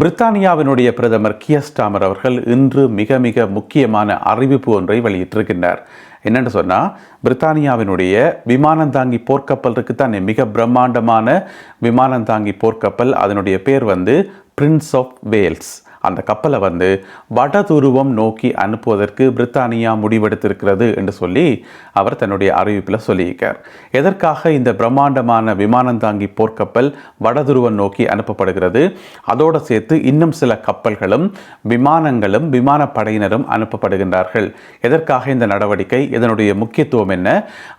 பிரித்தானியாவினுடைய பிரதமர் gear Starmer அவர்கள் இன்று மிக மிக முக்கியமான அறிவிப்பு ஒன்றை வெளியிட்டிருக்கின்றார். என்னென்னு சொன்னால், பிரித்தானியாவினுடைய விமானந்தாங்கி போர்க்கப்பல் இருக்குத்தானே, மிக பிரம்மாண்டமான விமானந்தாங்கி போர்க்கப்பல், அதனுடைய பேர் பிரின்ஸ் ஆஃப் வேல்ஸ். அந்த கப்பலை வட துருவம் நோக்கி அனுப்புவதற்கு பிரித்தானியா முடிவெடுத்திருக்கிறது என்று சொல்லி அவர் தன்னுடைய அறிவிப்பில் சொல்லியிருக்கார். எதற்காக இந்த பிரம்மாண்டமான விமானந்தாங்கி போர்க்கப்பல் வட துருவம் நோக்கி அனுப்பப்படுகிறது? அதோடு சேர்த்து இன்னும் சில கப்பல்களும் விமானங்களும் விமானப்படையினரும் அனுப்பப்படுகின்றார்கள். எதற்காக இந்த நடவடிக்கை? இதனுடைய முக்கியத்துவம் என்ன?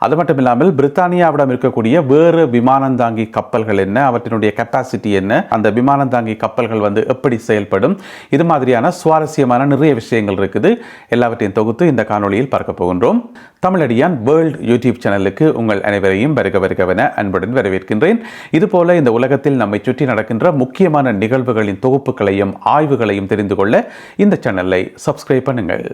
அது மட்டும் இல்லாமல் பிரித்தானியாவிடம் இருக்கக்கூடிய வேறு விமானந்தாங்கி கப்பல்கள் என்ன, அவற்றினுடைய கெப்பாசிட்டி என்ன, அந்த விமானந்தாங்கி கப்பல்கள் எப்படி செயல்படும், இது மாதிரியான சுவாரஸ்யமான நிறைய விஷயங்கள் இருக்குது. எல்லாவற்றையும் தொகுத்து இந்த காணொளியில் பார்க்க போகின்றோம். தமிழடியான் வேர்ல்ட் யூடியூப் சேனலுக்கு உங்கள் அனைவரையும் வருகவென அன்புடன் வரவேற்கின்றேன். இதுபோல இந்த உலகத்தில் நம்மை சுற்றி நடக்கின்ற முக்கியமான நிகழ்வுகளின் தொகுப்புகளையும் ஆய்வுகளையும் தெரிந்து கொள்ள இந்த சேனலை சப்ஸ்கிரைப் பண்ணுங்கள்.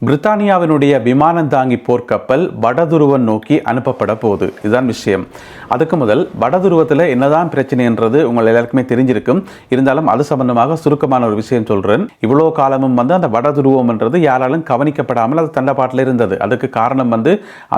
பிரித்தானியாவினுடைய விமானந்தாங்கி போர்க்கப்பல் வடதுருவம் நோக்கி அனுப்பப்பட போகுது. இதுதான் விஷயம். அதுக்கு முதல் வடதுருவத்தில் என்னதான் பிரச்சனை என்றது உங்கள் எல்லாருக்குமே தெரிஞ்சிருக்கும். இருந்தாலும் அது சம்பந்தமாக சுருக்கமான ஒரு விஷயம் சொல்கிறேன். இவ்வளோ காலமும் அந்த வடதுருவம் என்றது யாராலும் கவனிக்கப்படாமல் அது தண்டப்பாட்டில் இருந்தது. அதுக்கு காரணம்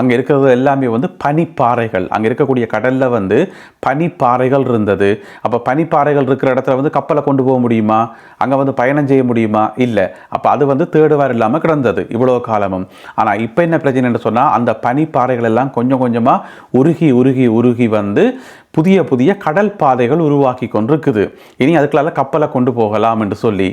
அங்கே இருக்கிறது எல்லாமே பனிப்பாறைகள். அங்கே இருக்கக்கூடிய கடலில் பனிப்பாறைகள் இருந்தது. அப்போ பனிப்பாறைகள் இருக்கிற இடத்துல கப்பலை கொண்டு போக முடியுமா? அங்கே பயணம் செய்ய முடியுமா? இல்லை. அப்போ அது தேடுவார் இல்லாமல் கிடந்தது இவ்வளோ காலமும். ஆனால் இப்போ என்ன பிரச்சனை என்று சொன்னால், அந்த பனிப்பாறைகள் எல்லாம் கொஞ்சம் கொஞ்சமாக உருகி புதிய புதிய கடல் பாதைகள் உருவாக்கி கொண்டிருக்குது. இனி அதுக்குள்ள கப்பலை கொண்டு போகலாம் என்று சொல்லி,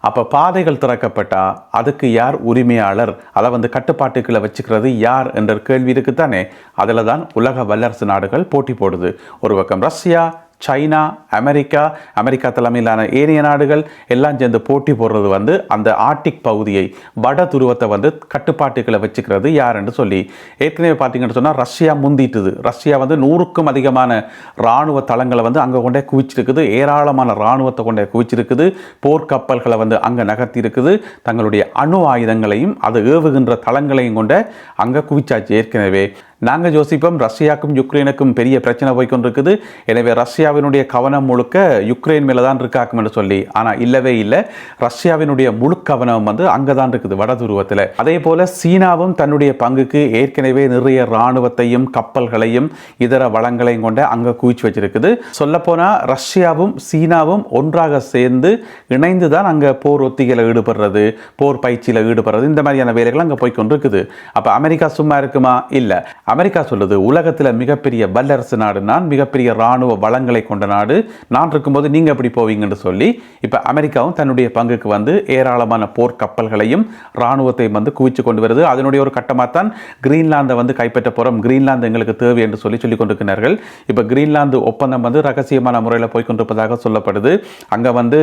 அப்போ பாதைகள் திறக்கப்பட்டா அதுக்கு யார் உரிமையாளர், அதை கட்டுப்பாட்டுக்களை வச்சுக்கிறது யார் என்ற கேள்வி இருக்குத்தானே. அதில் தான் உலக வல்லரசு நாடுகள் போட்டி போடுது. ஒரு பக்கம் ரஷ்யா, சைனா, அமெரிக்கா தலைமையிலான ஏனைய நாடுகள் எல்லாம் சேர்ந்து போட்டி போடுறது அந்த ஆர்டிக் பகுதியை, வட துருவத்தை கட்டுப்பாட்டுக்களை வச்சுக்கிறது யார் என்று சொல்லி. ஏற்கனவே பார்த்தீங்கன்னு சொன்னால் ரஷ்யா முந்திட்டுது. ரஷ்யா 100க்கும் அதிகமான இராணுவ தளங்களை அங்கே கொண்டே குவிச்சிருக்குது. ஏராளமான இராணுவத்தை கொண்டே குவிச்சிருக்குது. போர்க்கப்பல்களை அங்கே நகர்த்தி இருக்குது. தங்களுடைய அணு ஆயுதங்களையும் அது ஏவுகின்ற தளங்களையும் கொண்ட அங்கே குவிச்சாச்சு. ஏற்கனவே நாங்கள் யோசிப்போம், ரஷ்யாவுக்கும் யுக்ரைனுக்கும் பெரிய பிரச்சனை போய்கொண்டிருக்குது, எனவே ரஷ்யாவினுடைய கவனம் முழுக்க யுக்ரைன் மேலே தான் இருக்காக்கும் என்று சொல்லி. ஆனால் இல்லவே இல்லை. ரஷ்யாவினுடைய முழு கவனம் அங்கே தான் இருக்குது, வட துருவத்தில். அதே போல் சீனாவும் தன்னுடைய பங்குக்கு ஏற்கனவே நிறைய இராணுவத்தையும் கப்பல்களையும் இதர வளங்களையும் கொண்ட அங்கே குவிச்சு வச்சிருக்குது. சொல்லப்போனால் ரஷ்யாவும் சீனாவும் ஒன்றாக சேர்ந்து இணைந்து தான் அங்கே போர் ஒத்திகையில் ஈடுபடுறது, போர் பயிற்சியில் ஈடுபடுறது, இந்த மாதிரியான வேலைகள் அங்கே போய்கொண்டிருக்குது. அப்போ அமெரிக்கா சும்மா இருக்குமா? இல்லை. அமெரிக்கா சொல்லுது, உலகத்தில் மிகப்பெரிய வல்லரசு நாடு நான், மிகப்பெரிய இராணுவ வளங்களை கொண்ட நாடு நான் இருக்கும்போது நீங்கள் எப்படி போவீங்கன்னு சொல்லி இப்போ அமெரிக்காவும் தன்னுடைய பங்குக்கு ஏராளமான போர் கப்பல்களையும் இராணுவத்தையும் குவிச்சு கொண்டு வருது. அதனுடைய ஒரு கட்டமாக தான் கிரீன்லாந்தை கைப்பற்ற போகிறோம், கிரீன்லாந்து எங்களுக்கு தேவை என்று சொல்லிக் கொண்டிருக்கிறார்கள். இப்போ கிரீன்லாந்து ஒப்பந்தம் ரகசியமான முறையில் போய்கொண்டிருப்பதாக சொல்லப்படுது. அங்கே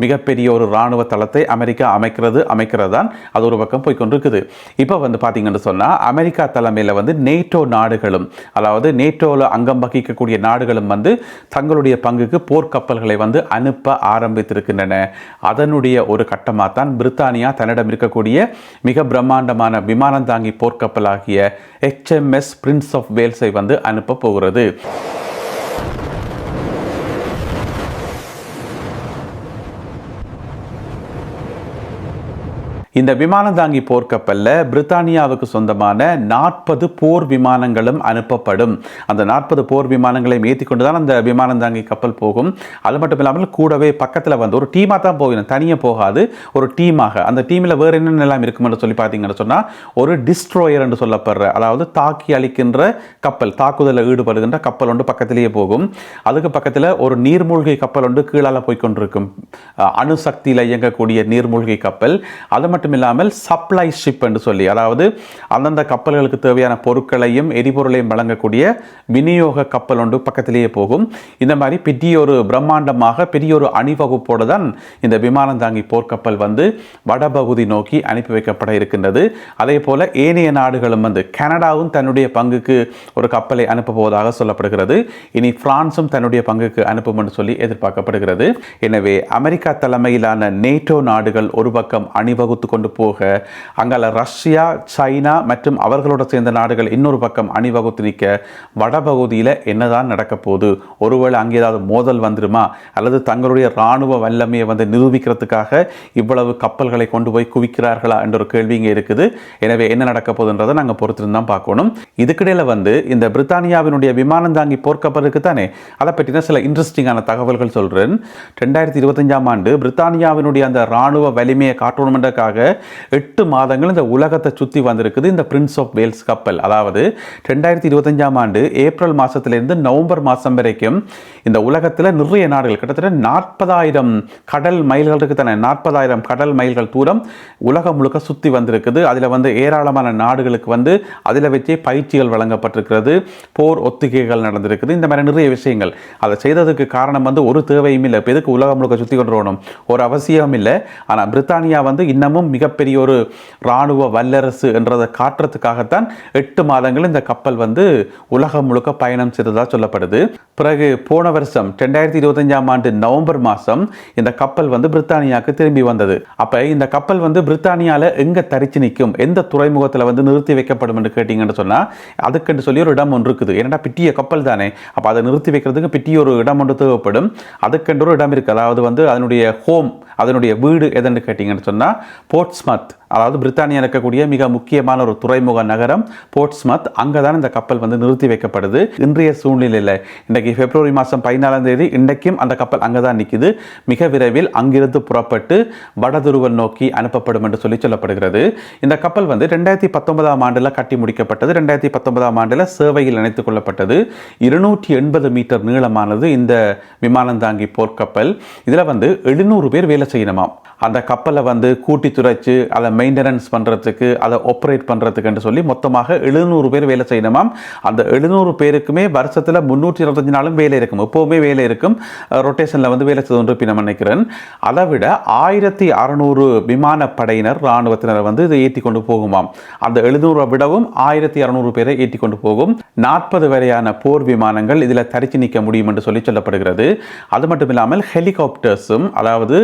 மிகப்பெரிய ஒரு இராணுவ தளத்தை அமெரிக்கா அமைக்கிறதான் அது ஒரு பக்கம் போய்கொண்டிருக்குது. இப்போ பார்த்தீங்கன்னு சொன்னால் அமெரிக்கா தலைமையில் நேட்டோ நாடுகளும், அதாவது நேட்டோவில் அங்கம் வகிக்கக்கூடிய நாடுகளும் தங்களுடைய பங்குக்கு போர்க்கப்பல்களை அனுப்ப ஆரம்பித்திருக்கின்றன. அதனுடைய ஒரு கட்டமாக தான் பிரித்தானியா தன்னிடம் இருக்கக்கூடிய மிக பிரம்மாண்டமான விமானந்தாங்கி போர்க்கப்பலாகிய HMS பிரின்ஸ் ஆஃப் வேல்ஸை அனுப்ப போகிறது. இந்த விமானந்தாங்கி போர்க்கப்பலில் பிரித்தானியாவுக்கு சொந்தமான 40 போர் விமானங்களும் அனுப்பப்படும். அந்த 40 போர் விமானங்களையும் ஏற்றி கொண்டு தான் அந்த விமானந்தாங்கி கப்பல் போகும். அது மட்டும் இல்லாமல் கூடவே பக்கத்தில் ஒரு டீமாக தான் போகணும், தனியாக போகாது, ஒரு டீமாக. அந்த டீமில் வேறு என்னென்னலாம் இருக்குமென்று சொல்லி பார்த்தீங்கன்னு சொன்னால், ஒரு டிஸ்ட்ரோயர் என்று சொல்லப்படுற, அதாவது தாக்கி அளிக்கின்ற கப்பல், தாக்குதலில் ஈடுபடுகின்ற கப்பல் ஒன்று பக்கத்திலேயே போகும். அதுக்கு பக்கத்தில் ஒரு நீர்மூழ்கி கப்பல் ஒன்று கீழால் போய்கொண்டிருக்கும், அணுசக்தியில் இயங்கக்கூடிய நீர்மூழ்கி கப்பல். அது மட்டும் இல்லாமல் சப்ளை ஷிப் என்று சொல்லி, அதாவது அந்தந்த கப்பல்களுக்கு தேவையான பொருட்களையும் எரிபொருளையும் வழங்கக்கூடிய விநியோக கப்பல் ஒன்று பக்கத்திலேயே போகும். இந்த மாதிரி பெரிய ஒரு பிரம்மாண்டமாக பெரிய ஒரு அணிவகுப்போடு தான் இந்த விமானந்தாங்கி போர்க்கப்பல் வடபகுதி நோக்கி அனுப்பி வைக்கப்பட இருக்கின்றது. அதே போல ஏனைய நாடுகளும் கனடாவும் தன்னுடைய பங்குக்கு ஒரு கப்பலை அனுப்ப போவதாக சொல்லப்படுகிறது. இனி பிரான்சும் தன்னுடைய பங்குக்கு அனுப்பும் என்று சொல்லி எதிர்பார்க்கப்படுகிறது. எனவே அமெரிக்கா தலைமையிலான நேட்டோ நாடுகள் ஒரு பக்கம் அணிவகுத்து கொண்டு போக அங்கால ரஷ்யா, சைனா மற்றும் அவர்களோட சேர்ந்த நாடுகள் இன்னொரு பக்கம் அணிவகுத்து நிற்க வடபகுதியில் என்னதான் நடக்க போகுது? ஒருவேளை அங்கே ஏதாவது மோதல் வந்துருமா, அல்லது தங்களுடைய இராணுவ வல்லமையை வந்து நிரூபிக்கிறதுக்காக இவ்வளவு கப்பல்களை கொண்டு போய் குவிக்கிறார்களா என்ற ஒரு கேள்வி இங்கே இருக்குது. எனவே என்ன நடக்க போகுதுன்றதை நாங்கள் பொறுத்திருந்தான் பார்க்கணும். இதுக்கிடையில் வந்து இந்த பிரித்தானியாவினுடைய விமானம் தாங்கி போர்க்கப்பலுக்கு தானே, அதை பற்றின சில இன்ட்ரெஸ்டிங்கான தகவல்கள் சொல்கிறேன். 2025 ஆண்டு பிரித்தானியாவினுடைய அந்த இராணுவ வலிமையை காட்டணுமென்றக்காக 8 மாதங்கள் இந்த உலகத்தை சுற்றி வந்திருக்குது இந்த பிரின்ஸ் ஆஃப் வேல்ஸ் கப்பல். அதாவது 2025 ஆண்டு ஏப்ரல் மாதத்திலிருந்து நவம்பர் மாதம் வரைக்கும் இந்த உலகத்தில் நிறைய நாடுகள் கிட்டத்தட்ட 40,000 கடல் மைல்கள் இருக்கு தானே, 40,000 கடல் மைல்கள் தூரம் உலகம் முழுக்க சுற்றி வந்திருக்குது. அதில் வந்து ஏராளமான நாடுகளுக்கு வந்து அதில் வச்சே பயிற்சிகள் வழங்கப்பட்டிருக்கிறது, போர் ஒத்திகைகள் நடந்திருக்குது, இந்த மாதிரி நிறைய விஷயங்கள். அதை செய்ததுக்கு காரணம் வந்து ஒரு தேவையும் இல்லை. இப்போ எதுக்கு உலகம் முழுக்க சுற்றி கொண்டு வரணும், ஒரு அவசியம் இல்லை. ஆனால் பிரித்தானியா வந்து இன்னமும் மிகப்பெரிய ஒரு இராணுவ வல்லரசு என்றதை காட்டுறதுக்காகத்தான் 8 மாதங்கள் இந்த கப்பல் வந்து உலகம் முழுக்க பயணம் செய்ததாக சொல்லப்படுது. பிறகு போன வருஷம் 2025 ஆண்டு நவம்பர் மாதம் இந்த கப்பல் வந்து பிரித்தானியாவுக்கு திரும்பி வந்தது. அப்போ இந்த கப்பல் வந்து பிரித்தானியாவில் எங்கே தரிச்சு நிற்கும், எந்த துறைமுகத்தில் வந்து நிறுத்தி வைக்கப்படும் என்று கேட்டிங்கன்னு சொன்னால் அதுக்குன்னு சொல்லி ஒரு இடம் ஒன்று இருக்குது. ஏன்னா பிட்டிய கப்பல் தானே, அப்போ அதை நிறுத்தி வைக்கிறதுக்கு பிட்டிய ஒரு இடம் ஒன்று தேவைப்படும். அதுக்கென்று ஒரு இடம் இருக்குது. அதாவது வந்து அதனுடைய ஹோம், அதனுடைய வீடு எதுன்னு கேட்டிங்கன்னு சொன்னால் போர்ட்ஸ்மத், அதாவது பிரித்தானியா இருக்கக்கூடிய மிக முக்கியமான ஒரு துறைமுக நகரம் போர்ட்ஸ்மத். அங்கே தான் இந்த கப்பல் வந்து நிறுத்தி வைக்கப்படுது. இன்றைய சூழ்நிலையில் இன்றைக்கு பிப்ரவரி மாதம் 14ஆம் தேதி, இன்றைக்கும் அந்த கப்பல் அங்கே தான் நிற்குது. மிக விரைவில் அங்கிருந்து புறப்பட்டு வடதுருவம் நோக்கி அனுப்பப்படும் என்று சொல்லப்படுகிறது. இந்த கப்பல் வந்து 2019 ஆண்டில் கட்டி முடிக்கப்பட்டது. 2019 ஆண்டில் சேவையில் இணைத்துக் கொள்ளப்பட்டது. 280 மீட்டர் நீளமானது இந்த விமானம் தாங்கி போர்க்கப்பல். இதில் வந்து 700 பேர் வேலை செய்யணுமாம். அந்த கப்பலை வந்து கூட்டி துரைச்சு அதை மெயின்டெனன்ஸ் பண்ணுறதுக்கு, அதை ஆப்ரேட் பண்ணுறதுக்குன்னு சொல்லி மொத்தமாக 700 பேர் வேலை செய்யணுமாம். அந்த 700 பேருக்குமே வருஷத்தில் 325 நாளும் வேலை இருக்கும், எப்போவுமே வேலை இருக்கும். ரொட்டேஷனில் வந்து வேலை செய்து கொண்டு நான் நினைக்கிறேன். அதை விட 1600 விமானப்படையினர், இராணுவத்தினர் வந்து இதை ஏற்றி கொண்டு போகுமாம். அந்த 700 விடவும் 1600 பேரை ஏற்றி கொண்டு போகும். 40 வரையான போர் விமானங்கள் இதில் தரிச்சு நிற்க முடியும் என்று சொல்லப்படுகிறது. அது மட்டும் இல்லாமல் ஹெலிகாப்டர்ஸும், அதாவது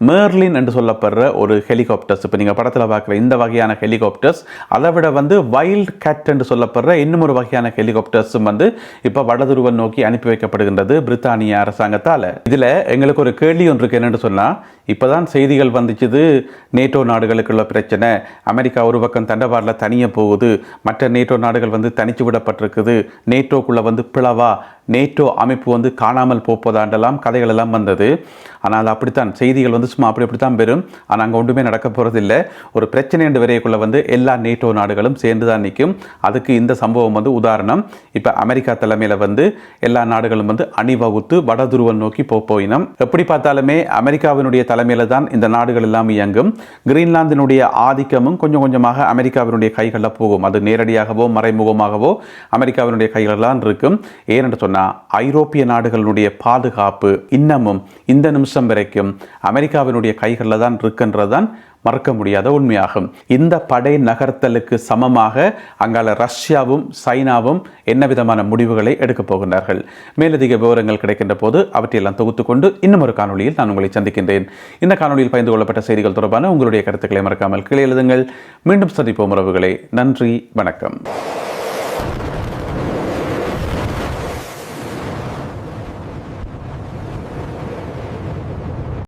மேர்லின் என்று சொல்லப்படுற ஒரு ஹெலிகாப்டர்ஸ், இப்போ நீங்கள் படத்தில் பார்க்குற இந்த வகையான ஹெலிகாப்டர்ஸ், அதை விட வந்து வைல்ட் கேட் என்று சொல்லப்படுற இன்னும் ஒரு வகையான ஹெலிகாப்டர்ஸும் வந்து இப்போ வடதுருவம் நோக்கி அனுப்பி வைக்கப்படுகின்றது பிரித்தானிய அரசாங்கத்தால். இதில் எங்களுக்கு ஒரு கேள்வி ஒன்று இருக்கு. என்னென்னு சொன்னால், இப்போதான் செய்திகள் வந்துச்சுது நேட்டோ நாடுகளுக்குள்ள பிரச்சனை, அமெரிக்கா ஒரு பக்கம் தண்டவாரில் தனியாக போகுது, மற்ற நேட்டோ நாடுகள் வந்து தனிச்சு விடப்பட்டிருக்குது, நேட்டோக்குள்ளே வந்து பிளவா, நேட்டோ அமைப்பு வந்து காணாமல் போப்பதாண்டெல்லாம் கதைகள் எல்லாம் வந்தது. ஆனால் அப்படித்தான் செய்திகள் வந்து சும்மா அப்படித்தான் பெறும். ஆனால் அங்கே ஒன்றுமே நடக்க போகிறதில்லை. ஒரு பிரச்சனை என்று வரையக்குள்ள வந்து எல்லா நேட்டோ நாடுகளும் சேர்ந்து தான் நிற்கும். அதுக்கு இந்த சம்பவம் வந்து உதாரணம். இப்போ அமெரிக்கா தலைமையில் வந்து எல்லா நாடுகளும் வந்து அணிவகுத்து வடதுருவம் நோக்கி போயினம். எப்படி பார்த்தாலுமே அமெரிக்காவினுடைய தலைமையில் தான் இந்த நாடுகள் எல்லாம் இயங்கும். கிரீன்லாந்தினுடைய ஆதிக்கமும் கொஞ்சம் கொஞ்சமாக அமெரிக்காவினுடைய கைகளில் போகும். அது நேரடியாகவோ மறைமுகமாகவோ அமெரிக்காவினுடைய கைகளில் தான் இருக்கும். ஏனென்று சொன்னால் ஐரோப்பிய நாடுகளுடைய பாதுகாப்பு இன்னமும் இந்த நிமிஷம் வரைக்கும் அமெரிக்காவினுடைய கைகளில் தான் இருக்கின்றதான் மறக்க முடியாத உண்மையாகும். இந்த படை நகர்த்தலுக்கு சமமாக அங்கால ரஷ்யாவும் சைனாவும் என்ன விதமான முடிவுகளை எடுக்கப் போகின்றார்கள்? மேலதிக விவரங்கள் கிடைக்கின்ற போது அவற்றையெல்லாம் தொகுத்துக்கொண்டு இன்னும் ஒரு காணொலியில் நான் உங்களை சந்திக்கின்றேன். இந்த காணொலியில் பகிர்ந்து கொள்ளப்பட்ட செய்திகள் தொடர்பான உங்களுடைய கருத்துக்களை மறக்காமல் கீழே எழுதுங்கள். மீண்டும் சந்திப்போம் உறவுகளே. நன்றி, வணக்கம்.